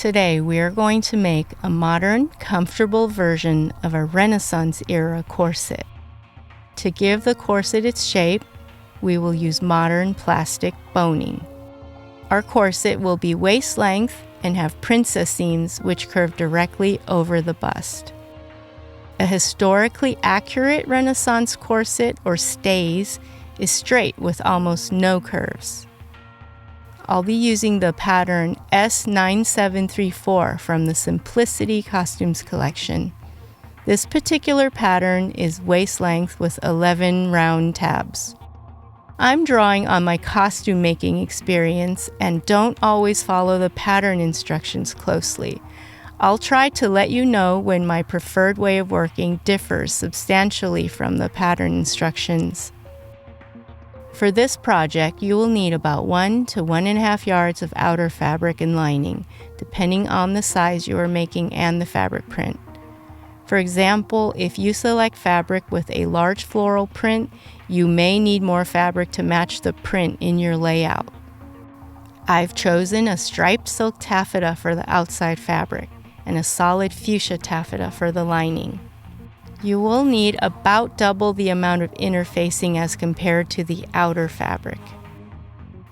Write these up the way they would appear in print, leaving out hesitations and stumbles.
Today we are going to make a modern, comfortable version of a Renaissance-era corset. To give the corset its shape, we will use modern plastic boning. Our corset will be waist length and have princess seams which curve directly over the bust. A historically accurate Renaissance corset or stays is straight with almost no curves. I'll be using the pattern S9734 from the Simplicity Costumes collection. This particular pattern is waist length with 11 round tabs. I'm drawing on my costume making experience and don't always follow the pattern instructions closely. I'll try to let you know when my preferred way of working differs substantially from the pattern instructions. For this project, you will need about 1 to 1.5 yards of outer fabric and lining, depending on the size you are making and the fabric print. For example, if you select fabric with a large floral print, you may need more fabric to match the print in your layout. I've chosen a striped silk taffeta for the outside fabric and a solid fuchsia taffeta for the lining. You will need about double the amount of interfacing as compared to the outer fabric.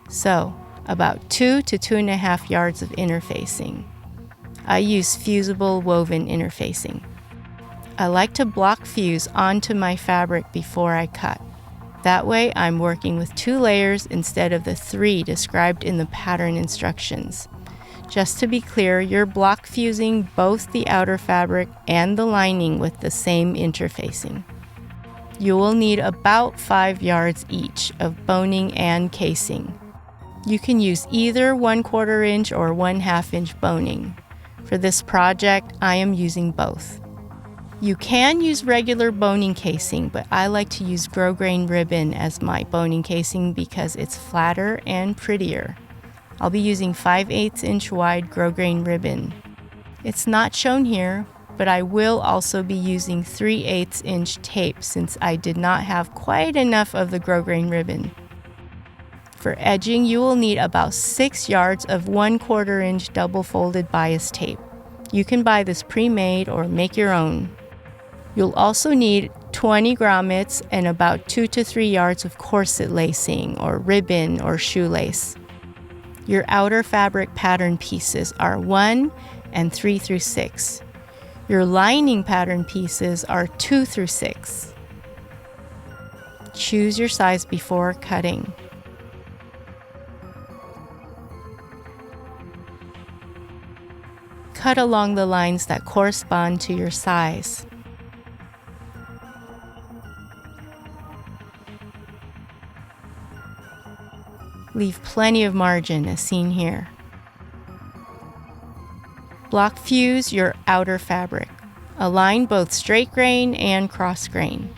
So, about 2 to 2.5 yards of interfacing. I use fusible woven interfacing. I like to block fuse onto my fabric before I cut. That way I'm working with 2 layers instead of the 3 described in the pattern instructions. Just to be clear, you're block fusing both the outer fabric and the lining with the same interfacing. You will need about 5 yards each of boning and casing. You can use either 1/4 inch or 1/2 inch boning. For this project, I am using both. You can use regular boning casing, but I like to use grosgrain ribbon as my boning casing because it's flatter and prettier. I'll be using 5/8 inch wide grosgrain ribbon. It's not shown here, but I will also be using 3/8 inch tape since I did not have quite enough of the grosgrain ribbon. For edging, you will need about 6 yards of 1/4 inch double folded bias tape. You can buy this pre-made or make your own. You'll also need 20 grommets and about 2 to 3 yards of corset lacing or ribbon or shoelace. Your outer fabric pattern pieces are 1 and 3 through 6. Your lining pattern pieces are 2 through 6. Choose your size before cutting. Cut along the lines that correspond to your size. Leave plenty of margin as seen here. Block fuse your outer fabric. Align both straight grain and cross grain.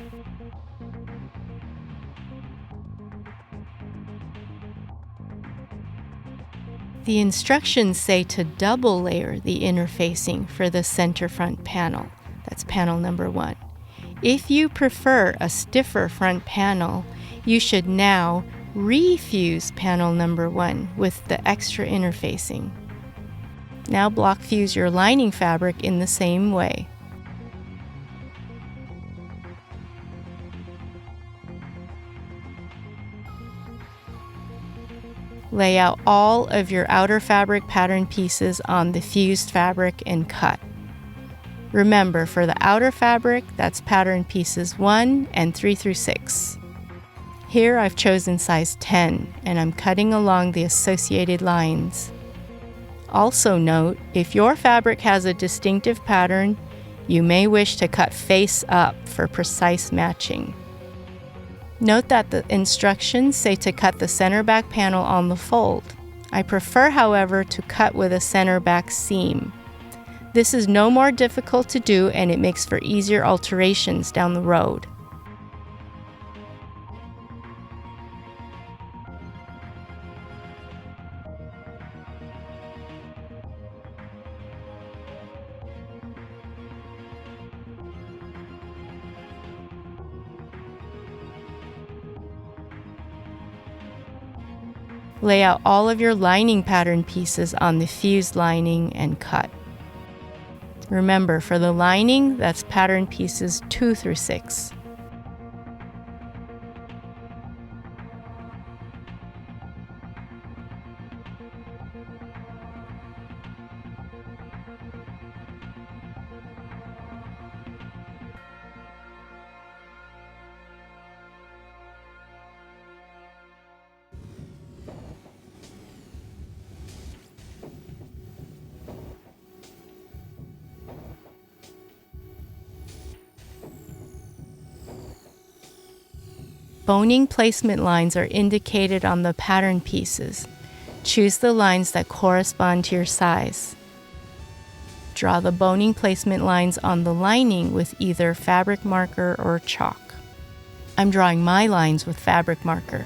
The instructions say to double layer the interfacing for the center front panel. That's panel number 1. If you prefer a stiffer front panel, you should now refuse panel number 1 with the extra interfacing. Now block fuse your lining fabric in the same way. Lay out all of your outer fabric pattern pieces on the fused fabric and cut. Remember, for the outer fabric, that's pattern pieces 1 and 3 through 6. Here I've chosen size 10 and I'm cutting along the associated lines. Also note, if your fabric has a distinctive pattern, you may wish to cut face up for precise matching. Note that the instructions say to cut the center back panel on the fold. I prefer, however, to cut with a center back seam. This is no more difficult to do and it makes for easier alterations down the road. Lay out all of your lining pattern pieces on the fused lining and cut. Remember, for the lining, that's pattern pieces 2 through 6. Boning placement lines are indicated on the pattern pieces. Choose the lines that correspond to your size. Draw the boning placement lines on the lining with either fabric marker or chalk. I'm drawing my lines with fabric marker.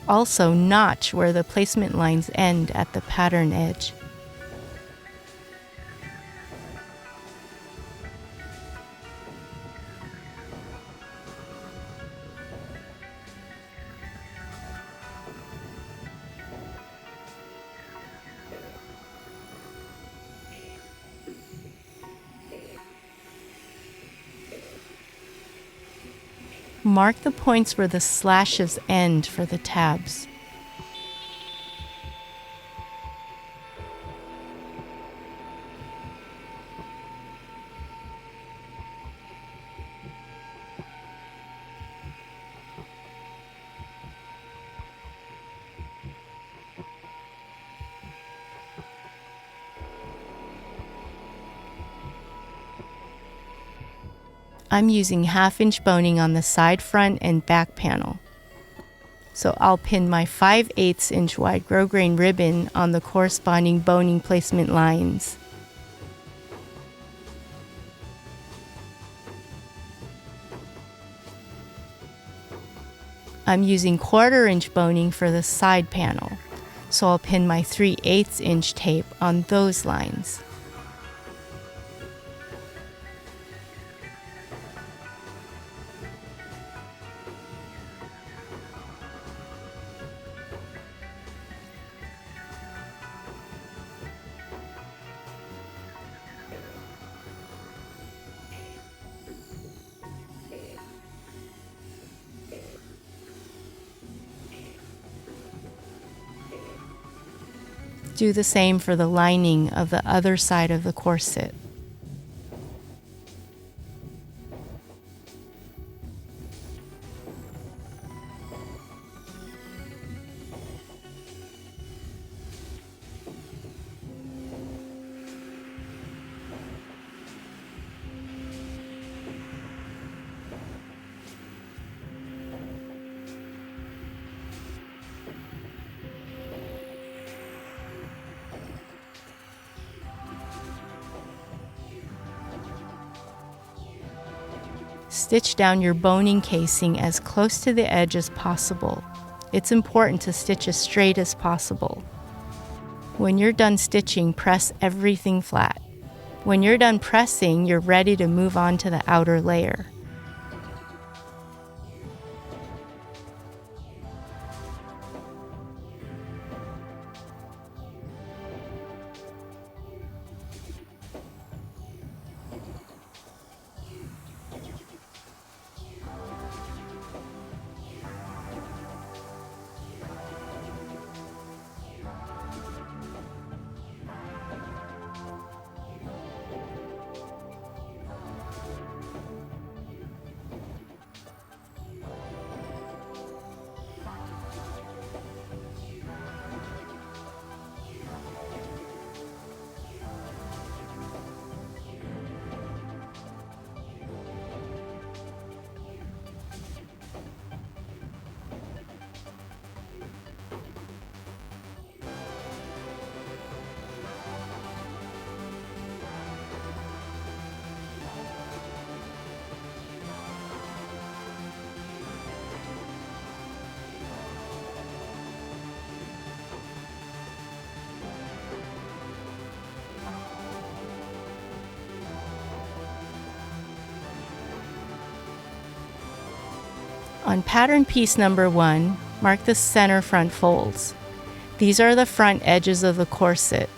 Also, notch where the placement lines end at the pattern edge. Mark the points where the slashes end for the tabs. I'm using 1/2-inch boning on the side, front, and back panel. So I'll pin my 5/8 inch wide grosgrain ribbon on the corresponding boning placement lines. I'm using 1/4 inch boning for the side panel, so I'll pin my 3/8 inch tape on those lines. Do the same for the lining of the other side of the corset. Stitch down your boning casing as close to the edge as possible. It's important to stitch as straight as possible. When you're done stitching, press everything flat. When you're done pressing, you're ready to move on to the outer layer. On pattern piece number 1, mark the center front folds. These are the front edges of the corset.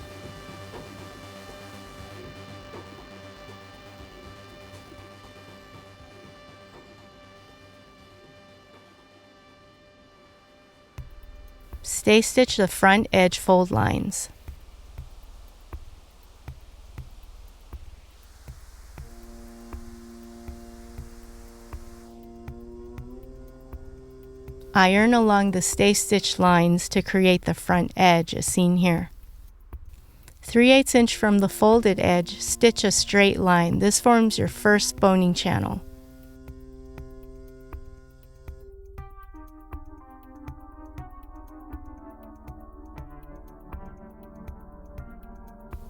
Stay stitch the front edge fold lines. Iron along the stay stitch lines to create the front edge as seen here. 3/8 inch from the folded edge, stitch a straight line. This forms your first boning channel.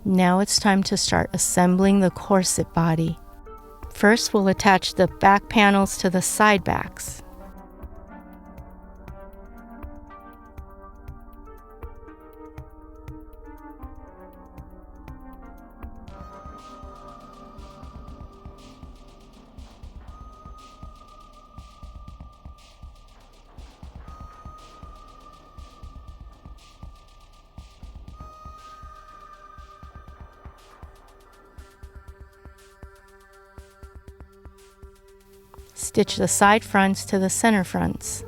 Now it's time to start assembling the corset body. First, we'll attach the back panels to the side backs. Stitch the side fronts to the center fronts.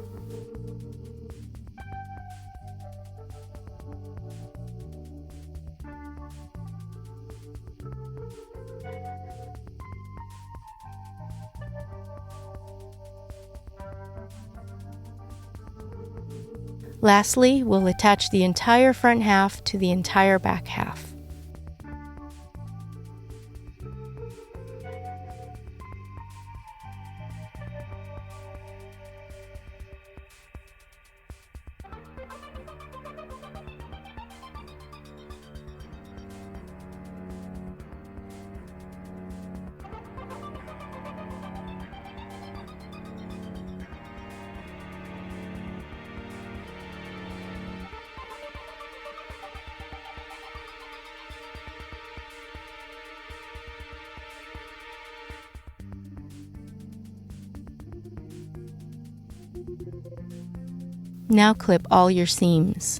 Lastly, we'll attach the entire front half to the entire back half. Now clip all your seams.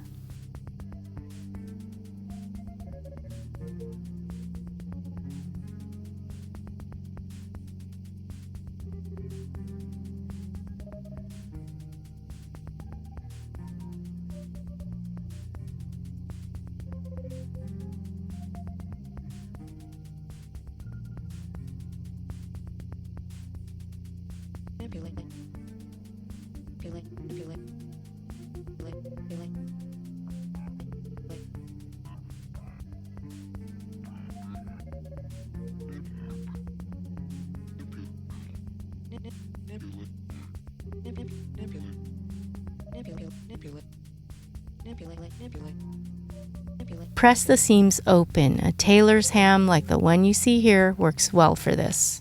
Press the seams open. A tailor's ham like the one you see here works well for this.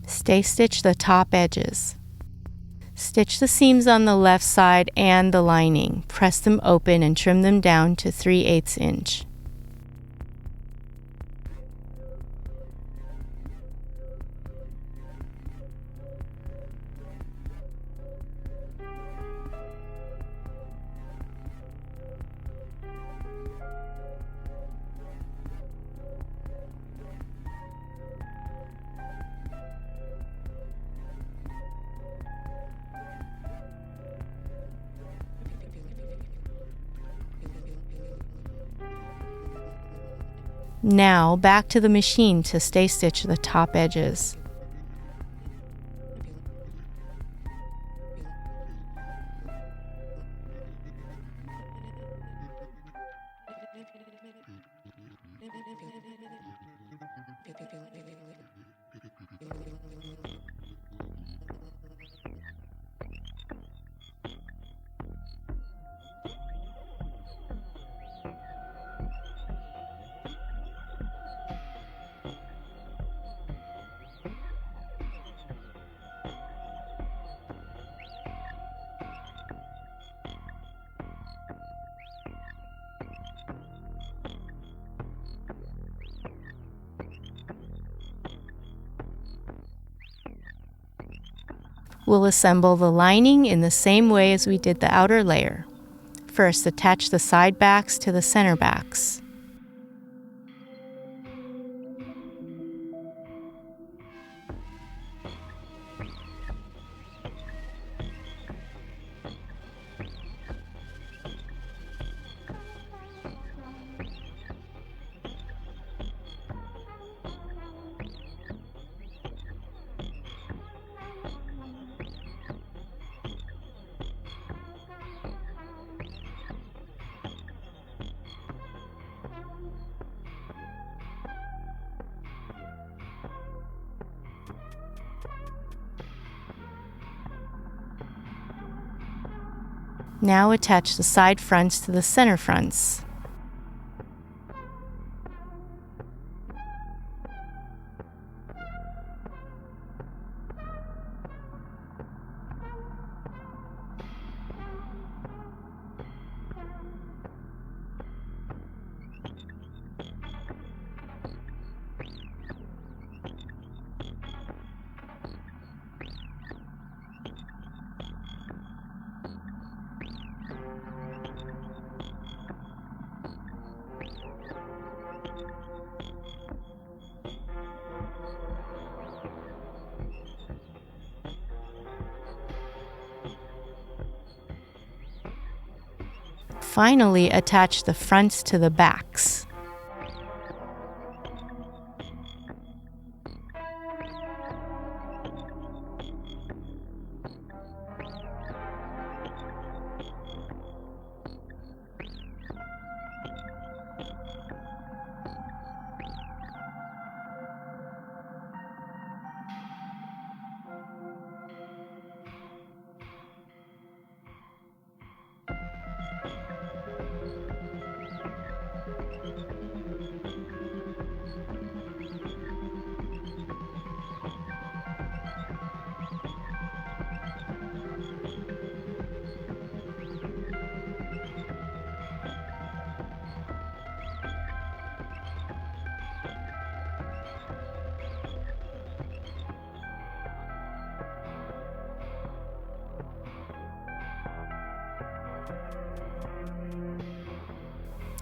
Stay stitch the top edges. Stitch the seams on the left side and the lining. Press them open and trim them down to 3/8 inch. Now back to the machine to stay stitch the top edges. We'll assemble the lining in the same way as we did the outer layer. First, attach the side backs to the center backs. Now attach the side fronts to the center fronts. Finally, attach the fronts to the backs.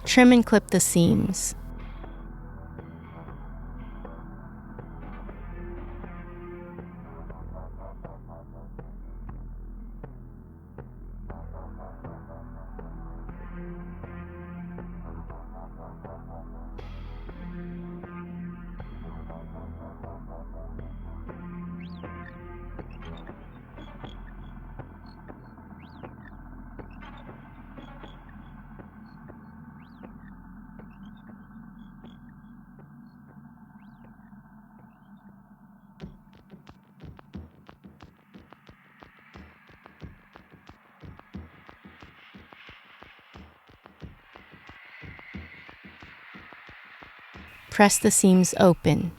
Trim and clip the seams. Press the seams open.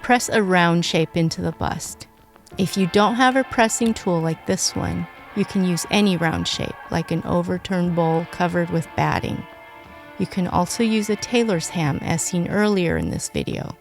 Press a round shape into the bust. If you don't have a pressing tool like this one, you can use any round shape, like an overturned bowl covered with batting. You can also use a tailor's ham as seen earlier in this video.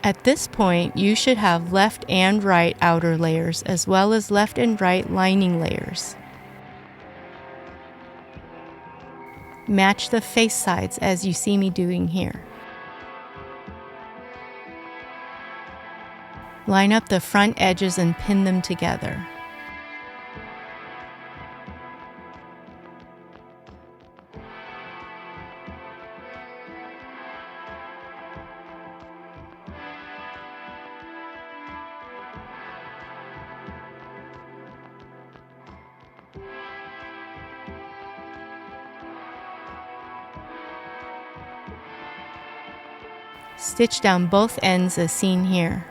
At this point, you should have left and right outer layers as well as left and right lining layers. Match the face sides as you see me doing here. Line up the front edges and pin them together. Stitch down both ends as seen here.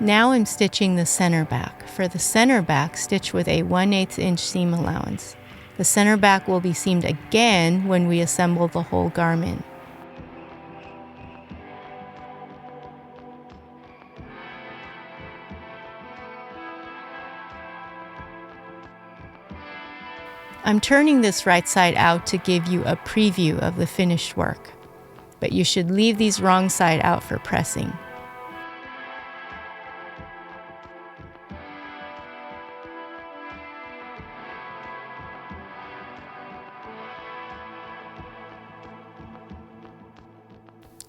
Now I'm stitching the center back. For the center back, stitch with a 1/8 inch seam allowance. The center back will be seamed again when we assemble the whole garment. I'm turning this right side out to give you a preview of the finished work, but you should leave these wrong side out for pressing.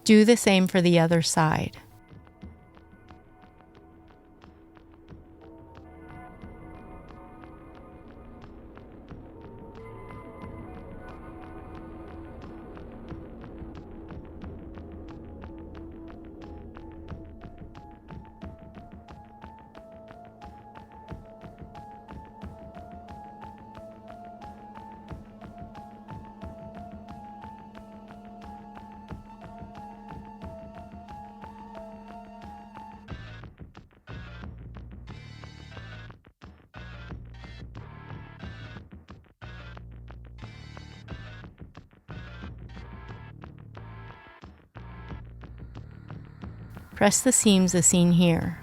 Do the same for the other side. Press the seams as seen here.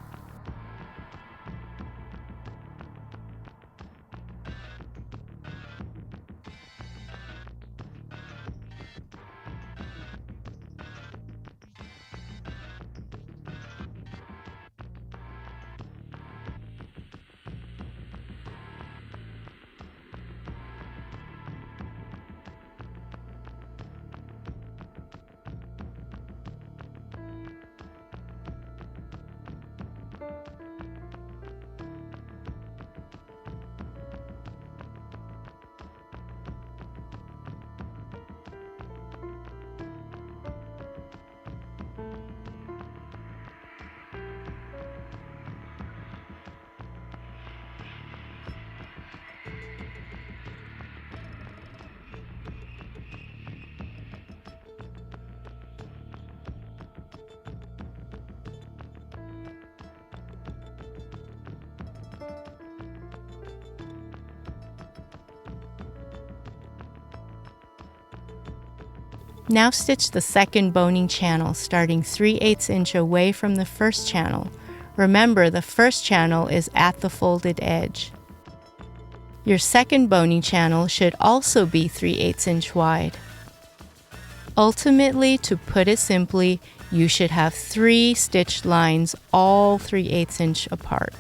Now stitch the second boning channel, starting 3/8 inch away from the first channel. Remember, the first channel is at the folded edge. Your second boning channel should also be 3/8 inch wide. Ultimately, to put it simply, you should have 3 stitched lines all 3/8 inch apart.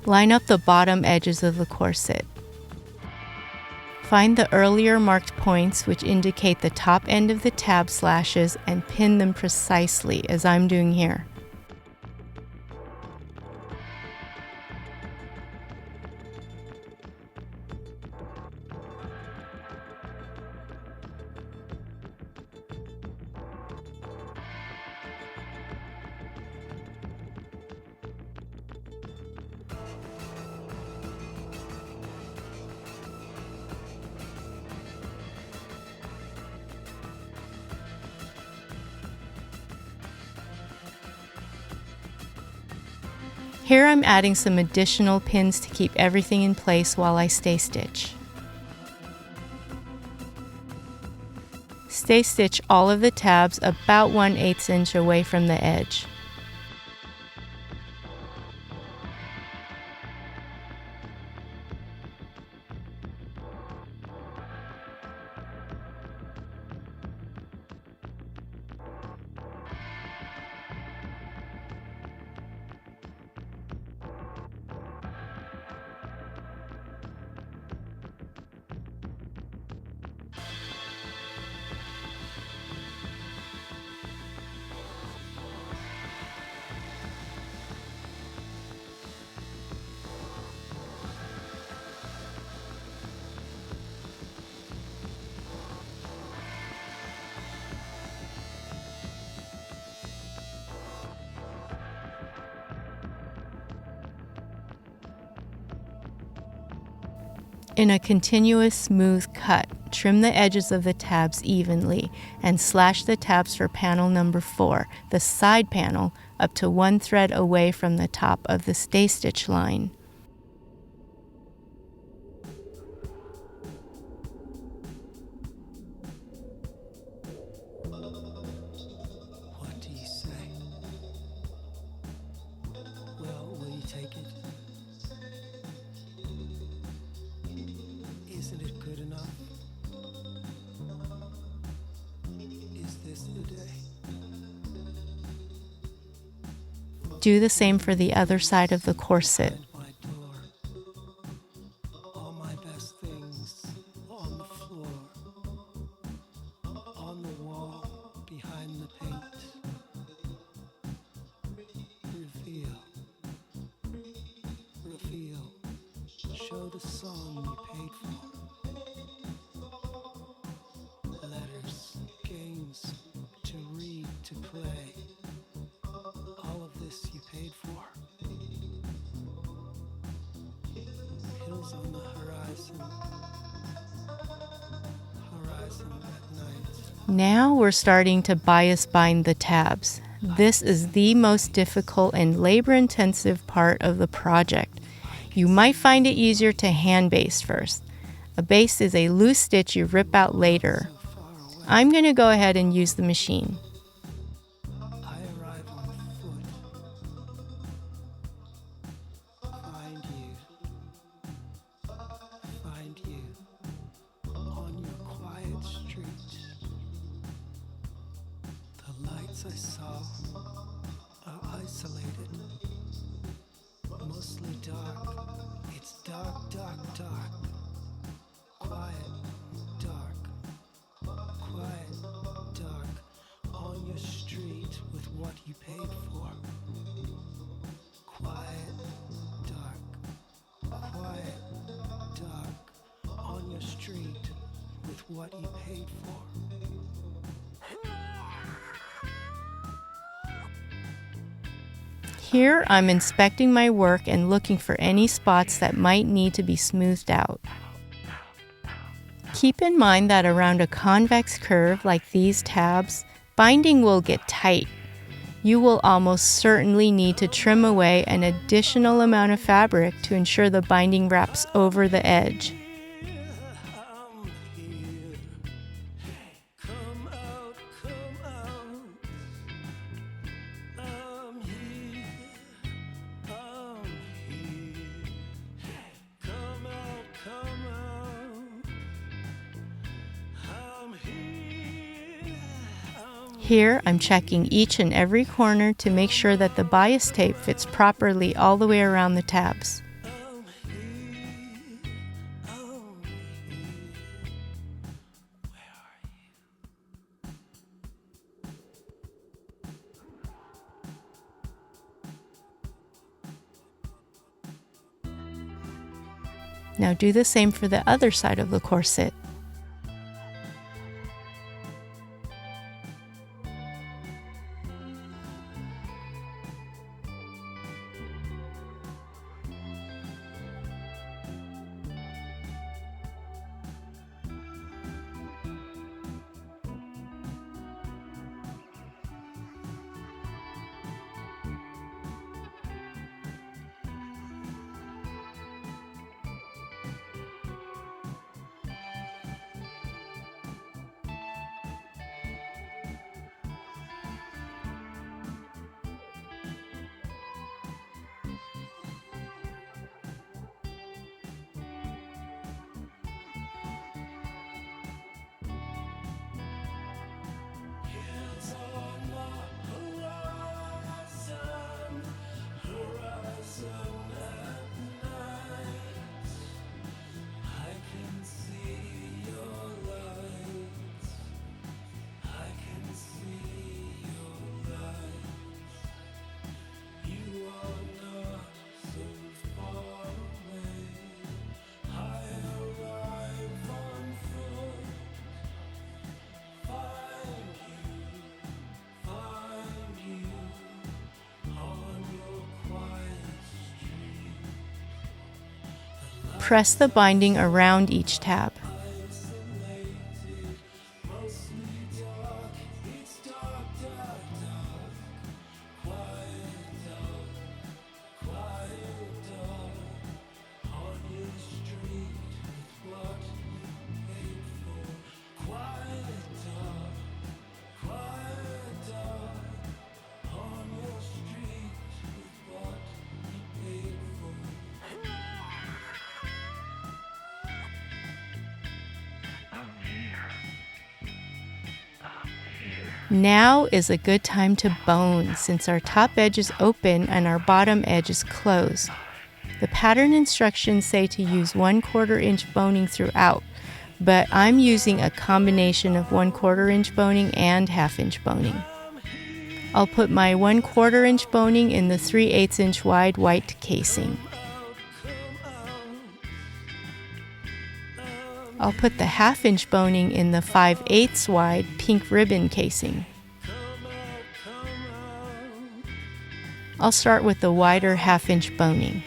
Line up the bottom edges of the corset. Find the earlier marked points which indicate the top end of the tab slashes and pin them precisely as I'm doing here. Here I'm adding some additional pins to keep everything in place while I stay stitch. Stay stitch all of the tabs about 1/8 inch away from the edge. In a continuous smooth cut, trim the edges of the tabs evenly and slash the tabs for panel number 4, the side panel, up to 1 thread away from the top of the stay stitch line. What do you say? Well, will you take it? Isn't it good enough? Is this the day? Do the same for the other side of the corset. At my door, all my best things on the floor, on the wall, behind the paint. Reveal, reveal, show the song you paid for. Letters, games, to read, to play. All of this you paid for. Hills on the horizon, horizon at night. Now we're starting to bias bind the tabs. This is the most difficult and labor-intensive part of the project. You might find it easier to hand baste first. A baste is a loose stitch you rip out later. I'm going to go ahead and use the machine. I arrive on foot. Find you on your quiet street. The lights I saw are isolated, mostly dark. It's dark, dark, dark. Quiet, dark. Quiet, dark. On your street with what you paid for. Quiet, dark. Quiet, dark. On your street with what you paid for. Here I'm inspecting my work and looking for any spots that might need to be smoothed out. Keep in mind that around a convex curve like these tabs, binding will get tight. You will almost certainly need to trim away an additional amount of fabric to ensure the binding wraps over the edge. I'm here. Come out, come out. I'm here. I'm here. Come out, come out. I'm here. Here I'm checking each and every corner to make sure that the bias tape fits properly all the way around the tabs. Now do the same for the other side of the corset. Press the binding around each tab. Now is a good time to bone since our top edge is open and our bottom edge is closed. The pattern instructions say to use 1/4 inch boning throughout, but I'm using a combination of 1/4 inch boning and 1/2 inch boning. I'll put my 1/4 inch boning in the 3/8 inch wide white casing. I'll put the 1/2 inch boning in the 5/8 wide pink ribbon casing. I'll start with the wider 1/2 inch boning.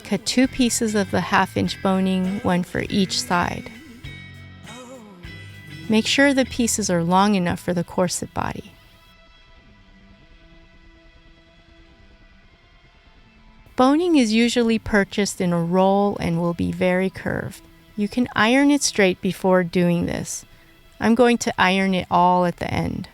Cut 2 pieces of the 1/2 inch boning, one for each side. Make sure the pieces are long enough for the corset body. Boning is usually purchased in a roll and will be very curved. You can iron it straight before doing this. I'm going to iron it all at the end.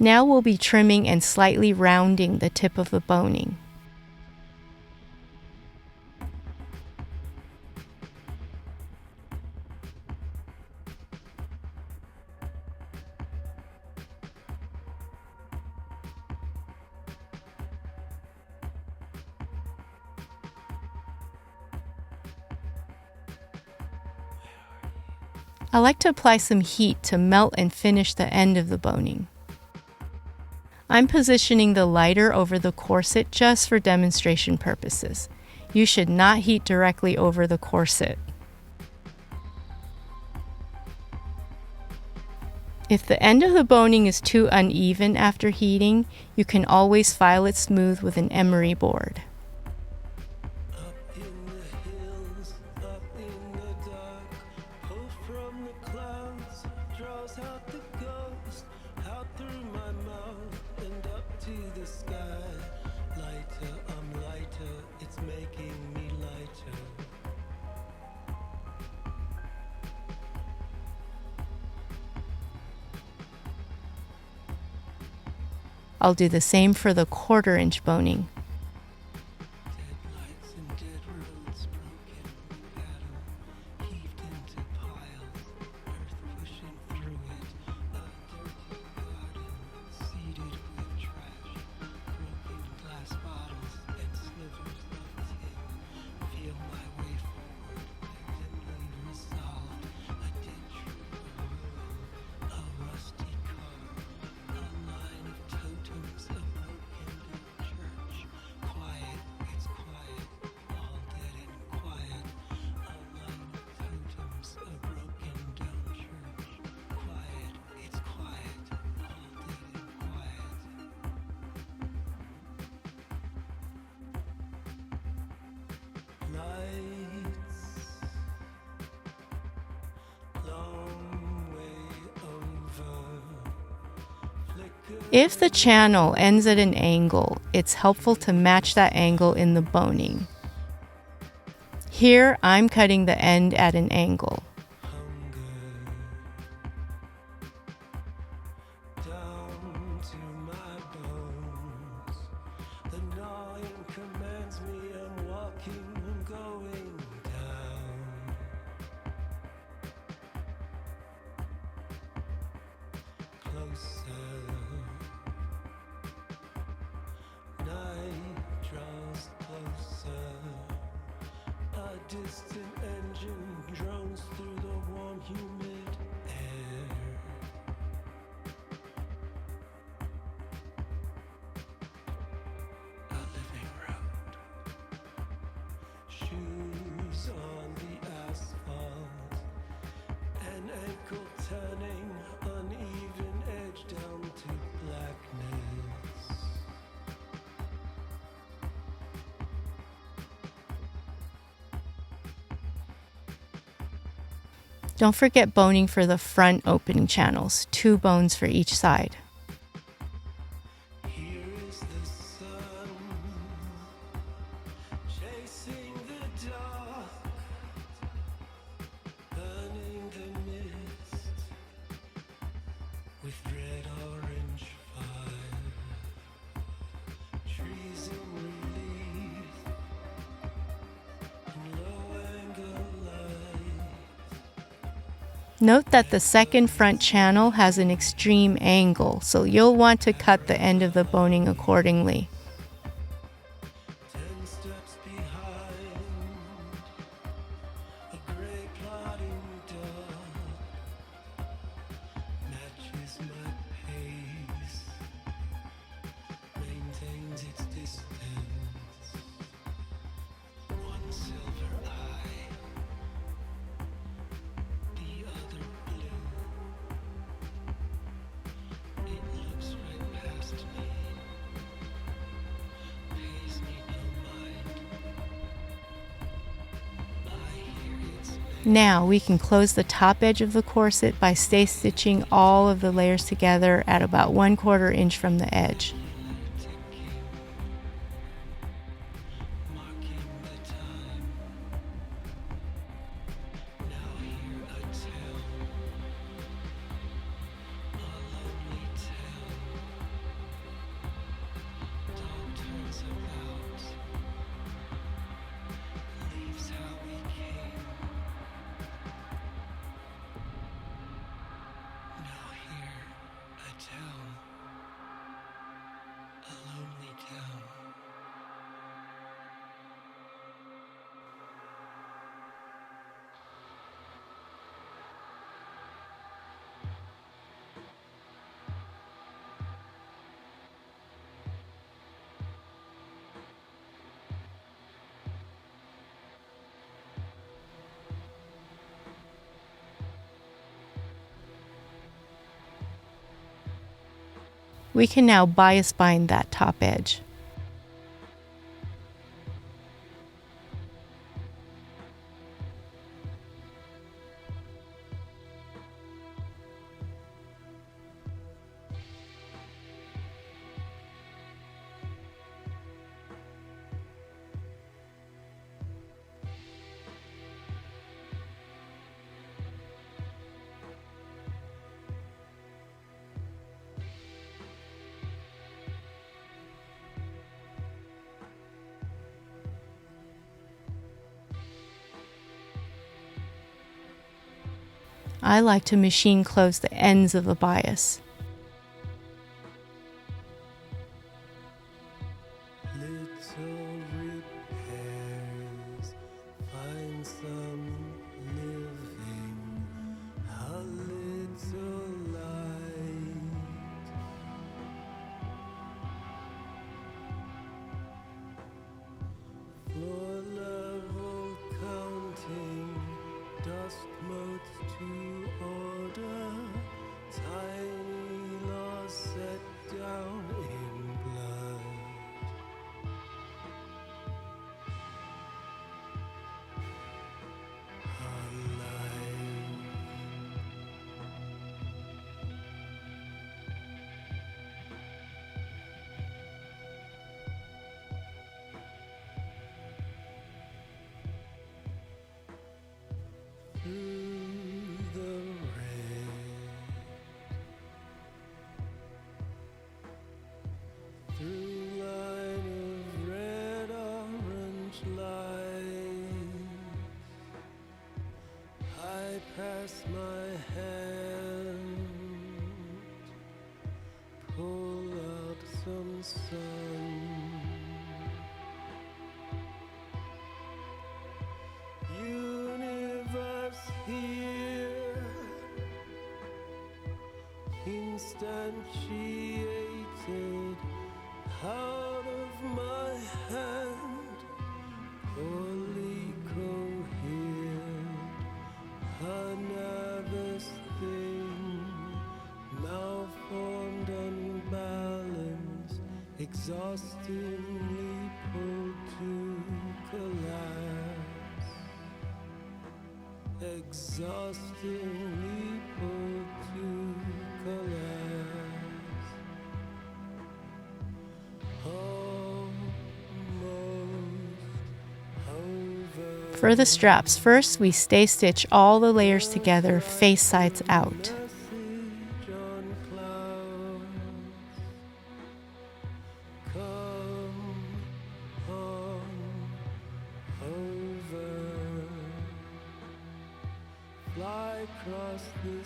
Now we'll be trimming and slightly rounding the tip of the boning. I like to apply some heat to melt and finish the end of the boning. I'm positioning the lighter over the corset just for demonstration purposes. You should not heat directly over the corset. If the end of the boning is too uneven after heating, you can always file it smooth with an emery board. I'll do the same for the 1/4 inch boning. If the channel ends at an angle, it's helpful to match that angle in the boning. Here, I'm cutting the end at an angle. Distant engine drones through the warm, humid air. Don't forget boning for the front opening channels, 2 bones for each side. Here is the sun chasing the dark, burning the mist with red orange fire. Trees in relief and low angle light. Note that the second front channel has an extreme angle, so you'll want to cut the end of the boning accordingly. 10 steps behind a gray plodding dog matches my pace, maintains its distance. One silver eye, the other blue. It looks right past me, pays me no mind. I hear its Now we can close the top edge of the corset by stay stitching all of the layers together at about 1/4 inch from the edge. ticking, marking the time. Now hear a tale, a lonely tale. Dog turns about, leaves how we came. Now hear a tale, a lonely tale. We can now bias bind that top edge. I like to machine close the ends of the bias. Little repairs, find some living, a little light. Floor level counting, dust motes to order, tiny laws set down in blood. Alive. Through the red, through line of red orange lights, I pass my hand, pull out some sun. Universe here, instantiated out of my hand, poorly cohered, a nervous thing, malformed, unbalanced, exhaustingly pulled to collapse. exhaustingly put to collapse. Almost over. For the straps, first we stay stitch all the layers together, face sides out. Message on clouds. Come on over. Fly across the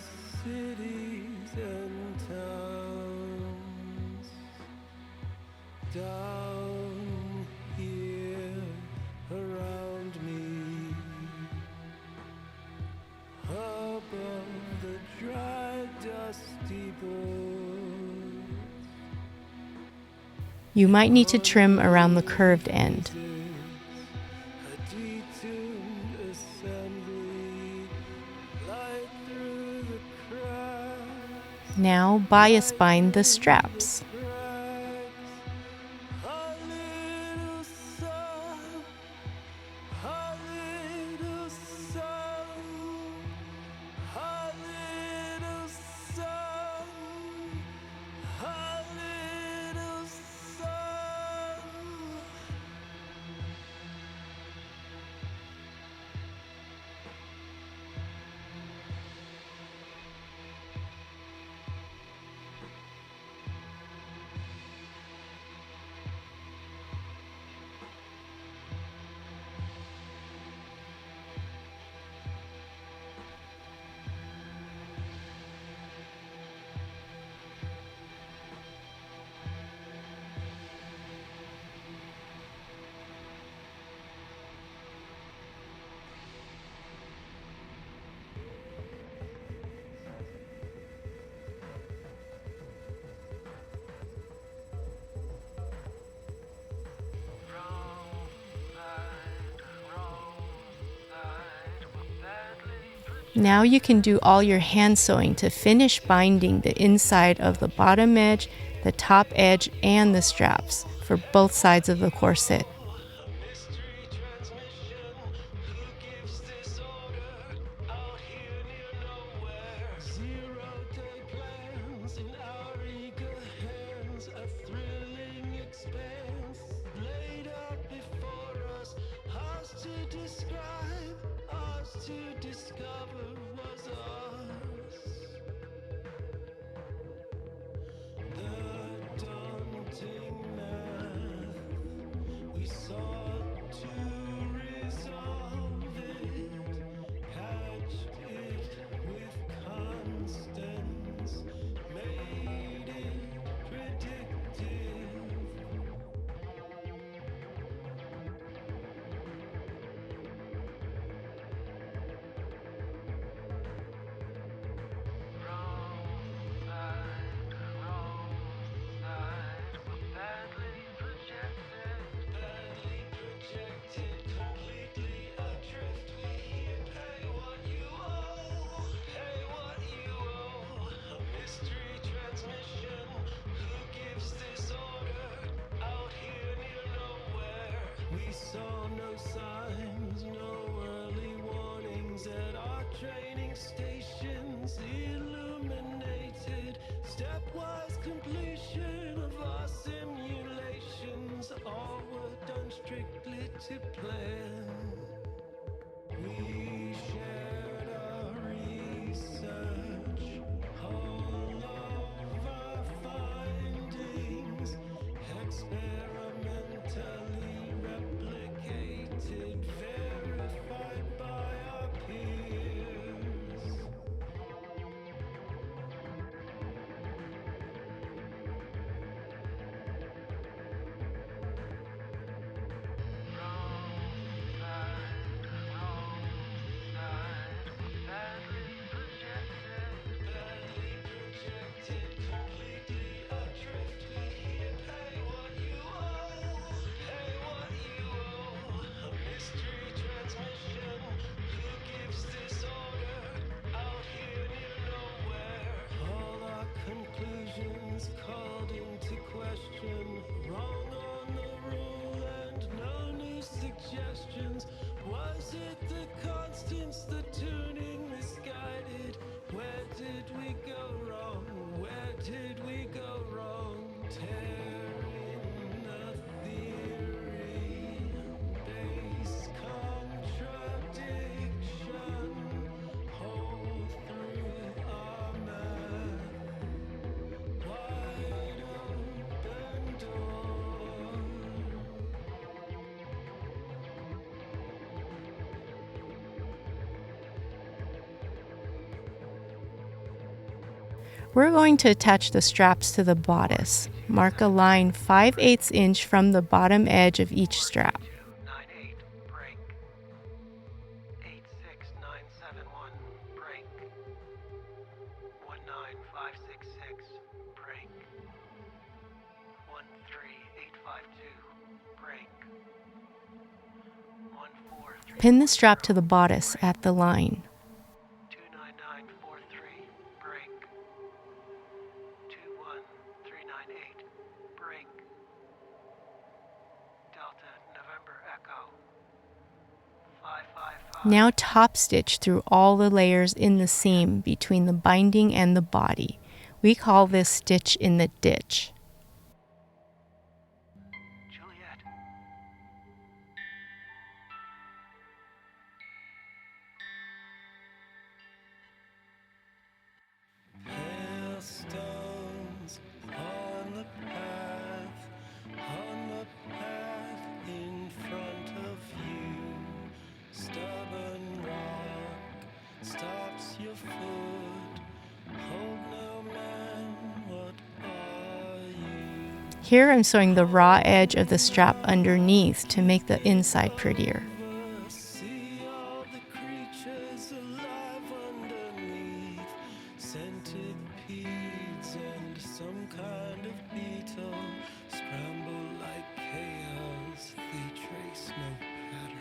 cities and towns. Down here around me. Above the dry, dusty boards. You might need to trim around the curved end. A detuned assembly, light through the cracks. Now bias bind the straps. A little sun, a little sun, a little sun, a little sun. Now you can do all your hand sewing to finish binding the inside of the bottom edge, the top edge, and the straps for both sides of the corset. Mystery transmission. Who gives this order? Out here near nowhere. 0-day plans in our eager hands. A thrilling expanse laid out before us. Ours to describe, ours to discover was ours. The daunting math. We sought to resolve it, patched it with constants, made it predictive. Badly projected, completely adrift. We hear, pay what you owe, pay what you owe. A mystery transmission. Who gives this order? Out here near nowhere. We saw no signs, no early warnings at our training stations. Illuminated, stepwise completion of our simulations. All were done strictly to plan. We shared our research, all of our findings, experimentally replicated, verified by our peers. Badly projected, completely adrift. We hear, pay what you owe, pay what you owe. A mystery transmission. Who gives this order? Out here near nowhere. All our conclusions called into question. Wrong on the rule and no new suggestions. Was it the concept? Since the tuning misguided, where did we go wrong? Where did we go wrong? Tearing the theory, base contradiction, hole through our math, wide open door. We're going to attach the straps to the bodice. Mark a line 5/8 inch from the bottom edge of each strap. 298, break. 86971, break. 19566, break. 13852, break. 143. Pin the strap to the bodice at the line. 29943, break. 21398, break. Delta November Echo 555. Now top stitch through all the layers in the seam between the binding and the body. We call this stitch in the ditch. Juliet. Hailstones on the path in front of you. Stubborn rock stops your foot. Hold no man, what are you? Here I'm sewing the raw edge of the strap underneath to make the inside prettier. See all the creatures alive underneath. Centipedes and some kind of beetle scramble like chaos. They trace no pattern.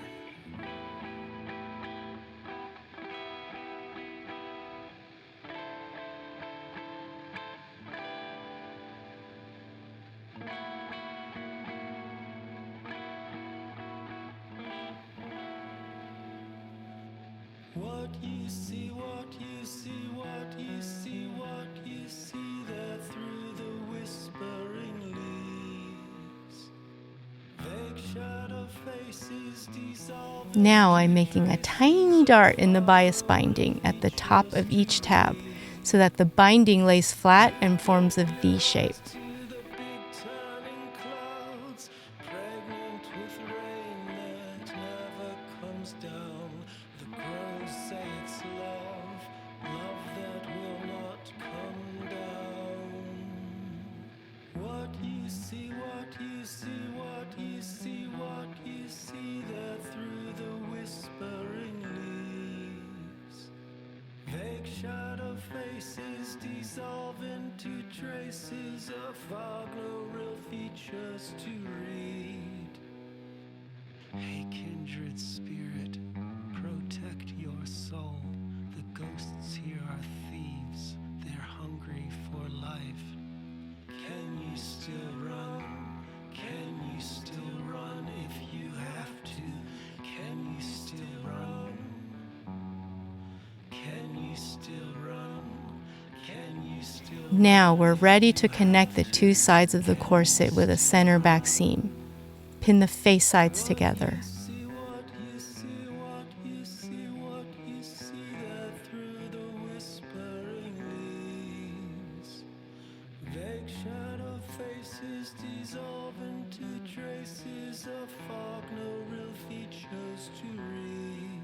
What you see, what you see, what you see, what you see there through the whispering leaves. Vague shadow faces dissolve. Now I'm making a tiny dart in the bias binding at the top of each tab so that the binding lays flat and forms a V shape. To the big turning clouds, pregnant with rain that never comes down. The crows say it's love, love that will not come down. What you see, what you see, what you see, what you see there through the whispering leaves. Vague shadow faces dissolve into traces of fog, no real features to read. Hey, kindred spirit, protect your soul. The ghosts here are thieves, they're hungry for life. Can you still run? Can you still run if you have to? Can you still run? Can you still run? Can you still Now we're ready to connect the two sides of the corset with a center back seam. Pin the face sides together. see what you see, what you see, what you see there through the whispering leaves? Vague shadow faces dissolve into traces of fog, no real features to read.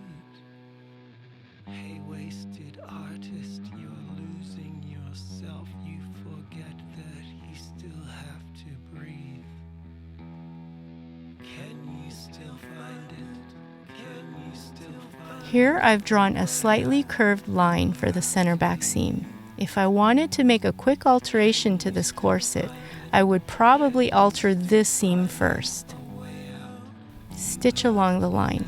Hey, wasted artist, you're losing yourself. You forget that you still have to breathe. Can you still find it? Can you still find Here I've drawn a slightly curved line for the center back seam. If I wanted to make a quick alteration to this corset, I would probably alter this seam first. Stitch along the line.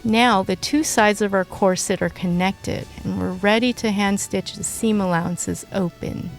Now the two sides of our corset are connected and we're ready to hand stitch the seam allowances open.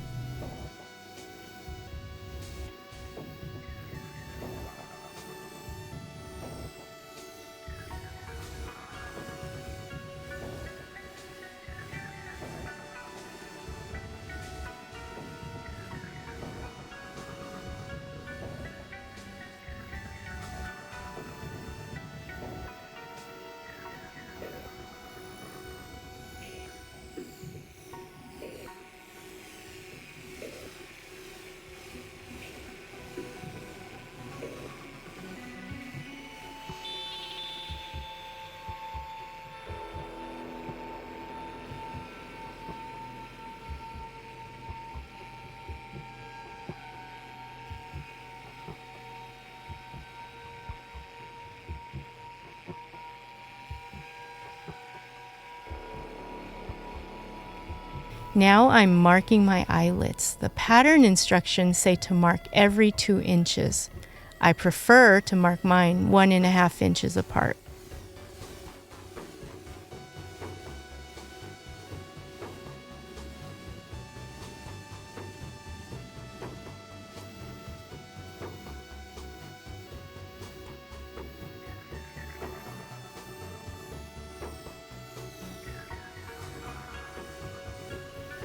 Now I'm marking my eyelets. The pattern instructions say to mark every 2 inches. I prefer to mark mine 1.5 inches apart.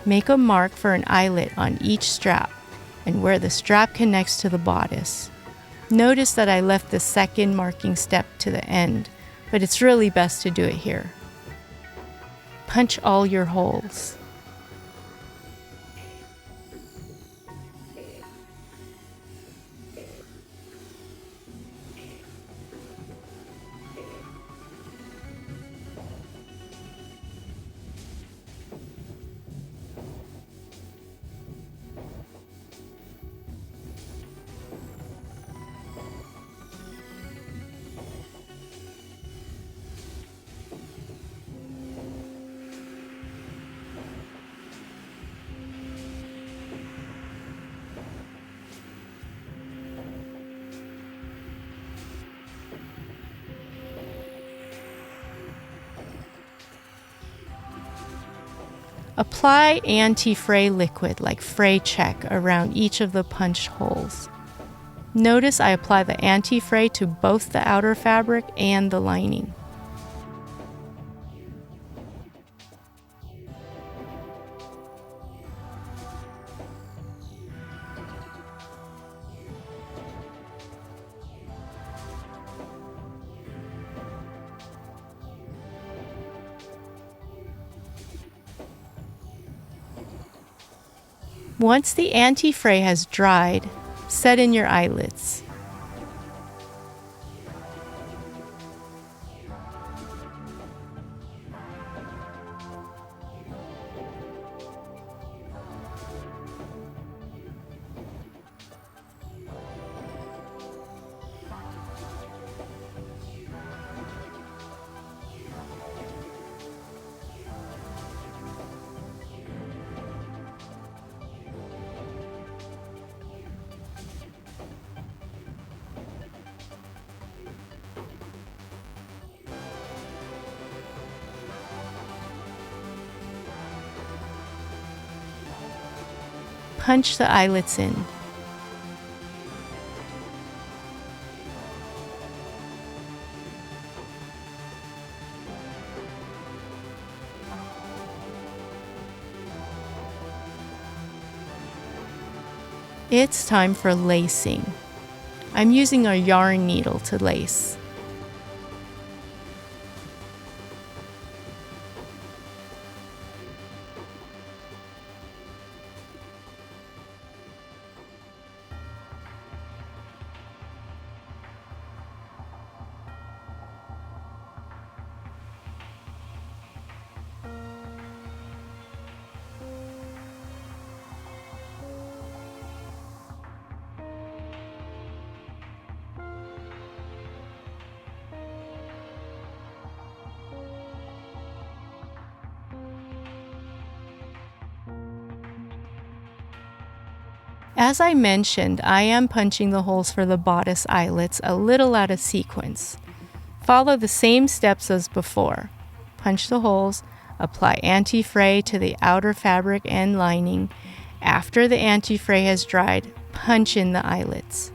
Make a mark for an eyelet on each strap and where the strap connects to the bodice. Notice that I left the second marking step to the end, but it's really best to do it here. Punch all your holes. Apply anti-fray liquid like Fray Check around each of the punched holes. Notice I apply the anti-fray to both the outer fabric and the lining. Once the anti-fray has dried, set in your eyelets. Punch the eyelets in. It's time for lacing. I'm using a yarn needle to lace. As I mentioned, I am punching the holes for the bodice eyelets a little out of sequence. Follow the same steps as before. Punch the holes, apply anti-fray to the outer fabric and lining. After the anti-fray has dried, punch in the eyelets.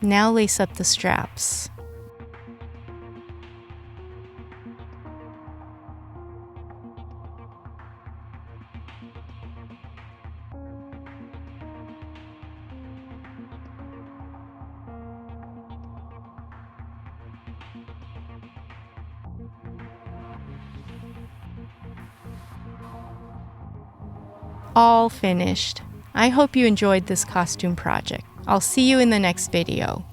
Now lace up the straps. All finished. I hope you enjoyed this costume project. I'll see you in the next video.